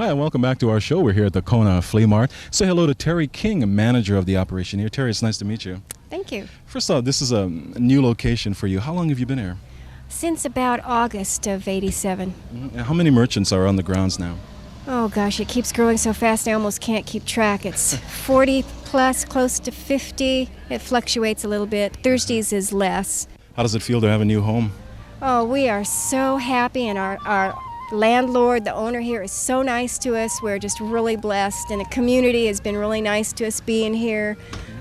Hi, and welcome back to our show. We're here at the Kona Flea Mart. Say hello to Terry King, manager of the operation here. Terry, it's nice to meet you. Thank you. First off, this is a new location for you. How long have you been here? Since about August of '87. And how many merchants are on the grounds now? Oh gosh, it keeps growing so fast I almost can't keep track. It's 40 plus, close to 50. It fluctuates a little bit. Thursdays is less. How does it feel to have a new home? Oh, we are so happy, and our landlord, the owner here, is so nice to us. We're just really blessed, and the community has been really nice to us being here.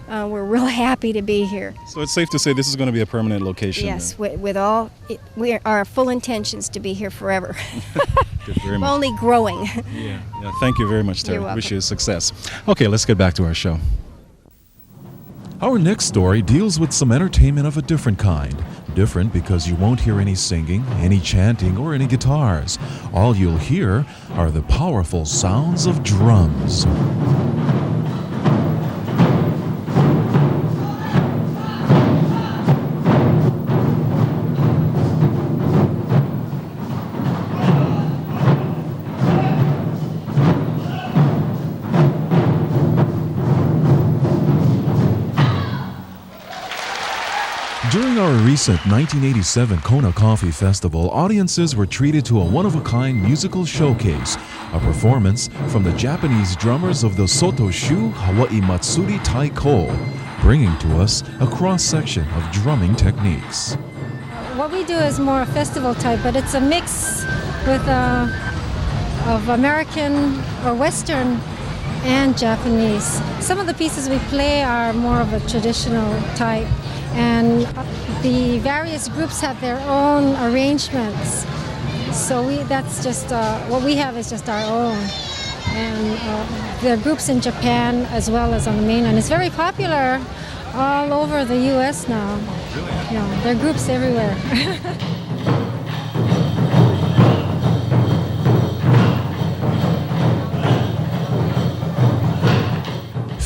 We're real happy to be here. So it's safe to say this is going to be a permanent location? Yes, our full intentions to be here forever. Good, very much. Only growing. Yeah, thank you very much, Terry. You're welcome. Wish you success. Okay, let's get back to our show. Our next story deals with some entertainment of a different kind. Different because you won't hear any singing, any chanting, or any guitars. All you'll hear are the powerful sounds of drums. During our recent 1987 Kona Coffee Festival, audiences were treated to a one-of-a-kind musical showcase, a performance from the Japanese drummers of the Sotoshu Hawaii Matsuri Taiko, bringing to us a cross-section of drumming techniques. What we do is more festival type, but it's a mix with of American or Western and Japanese. Some of the pieces we play are more of a traditional type, and the various groups have their own arrangements. So that's just what we have is just our own. And there are groups in Japan as well as on the mainland. It's very popular all over the U.S. now. Yeah, there are groups everywhere.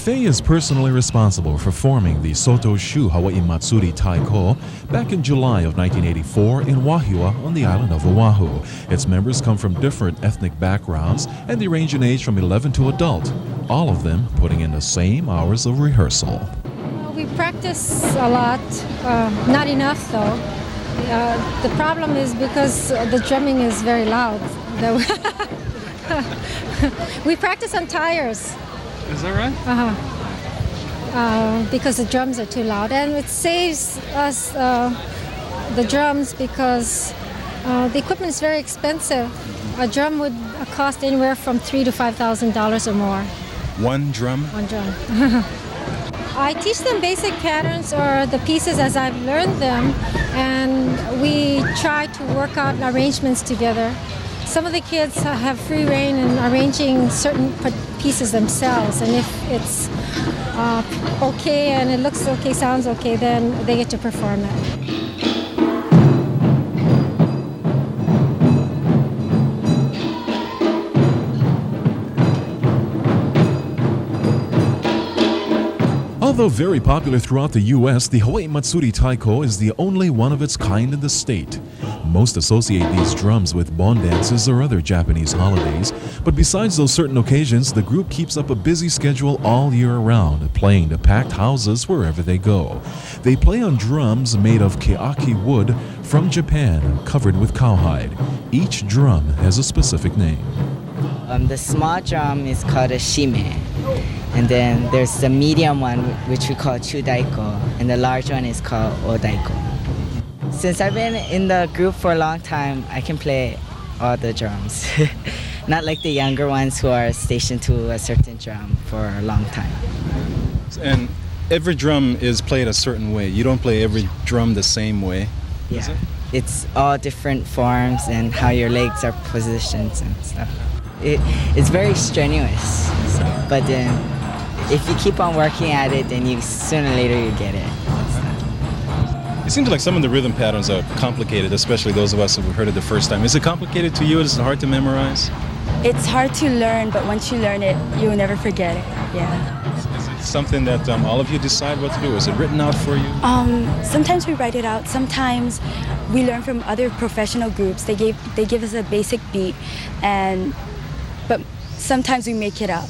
Faye is personally responsible for forming the Sotoshu Hawaii Matsuri Taiko back in July of 1984 in Wahiawa on the island of Oahu. Its members come from different ethnic backgrounds and they range in age from 11 to adult, all of them putting in the same hours of rehearsal. We practice a lot, not enough though. The problem is because the drumming is very loud. We practice on tires. Is that right? Because the drums are too loud, and it saves us the drums because the equipment is very expensive. A drum would cost anywhere from $3,000 to $5,000 or more. One drum? One drum. I teach them basic patterns or the pieces as I've learned them, and we try to work out arrangements together. Some of the kids have free rein in arranging certain pieces themselves, and if it's okay and it looks okay, sounds okay, then they get to perform it. Although very popular throughout the U.S., the Hawaii Matsuri Taiko is the only one of its kind in the state. Most associate these drums with bon dances or other Japanese holidays, but besides those certain occasions, the group keeps up a busy schedule all year round, playing to packed houses wherever they go. They play on drums made of keaki wood from Japan, covered with cowhide. Each drum has a specific name. The small drum is called a shime, and then there's the medium one which we call chudaiko, and the large one is called odaiko. Since I've been in the group for a long time, I can play all the drums. Not like the younger ones who are stationed to a certain drum for a long time. And every drum is played a certain way. You don't play every drum the same way, is it? It's all different forms and how your legs are positioned and stuff. It's very strenuous, but then if you keep on working at it, then sooner or later you get it. It seems like some of the rhythm patterns are complicated, especially those of us who heard it the first time. Is it complicated to you? Is it hard to memorize? It's hard to learn, but once you learn it, you'll never forget it. Yeah. Is it something that all of you decide what to do? Is it written out for you? Sometimes we write it out. Sometimes we learn from other professional groups. They give us a basic beat, but sometimes we make it up,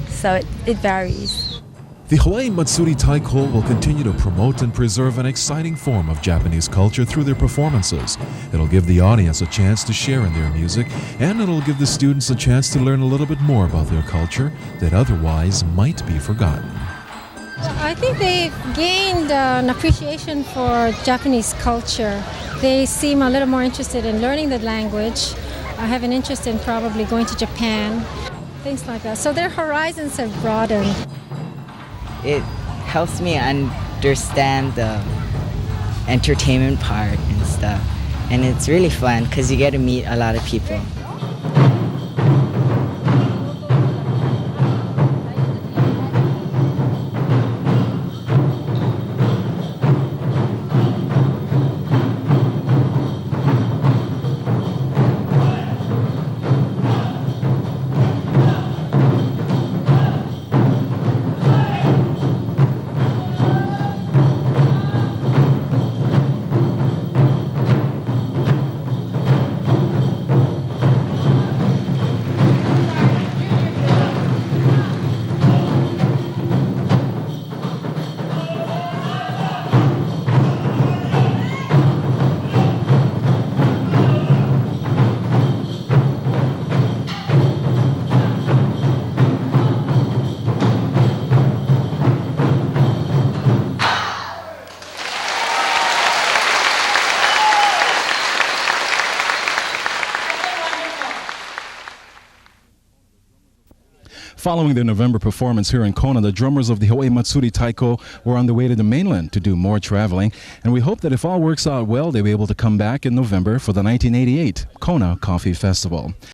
so it varies. The Hawaii Matsuri Taiko will continue to promote and preserve an exciting form of Japanese culture through their performances. It'll give the audience a chance to share in their music, and it'll give the students a chance to learn a little bit more about their culture that otherwise might be forgotten. I think they've gained an appreciation for Japanese culture. They seem a little more interested in learning the language. I have an interest in probably going to Japan, things like that. So their horizons have broadened. It helps me understand the entertainment part and stuff. And it's really fun because you get to meet a lot of people. Following their November performance here in Kona, the drummers of the Hawaii Matsuri Taiko were on the way to the mainland to do more traveling, and we hope that if all works out well, they'll be able to come back in November for the 1988 Kona Coffee Festival.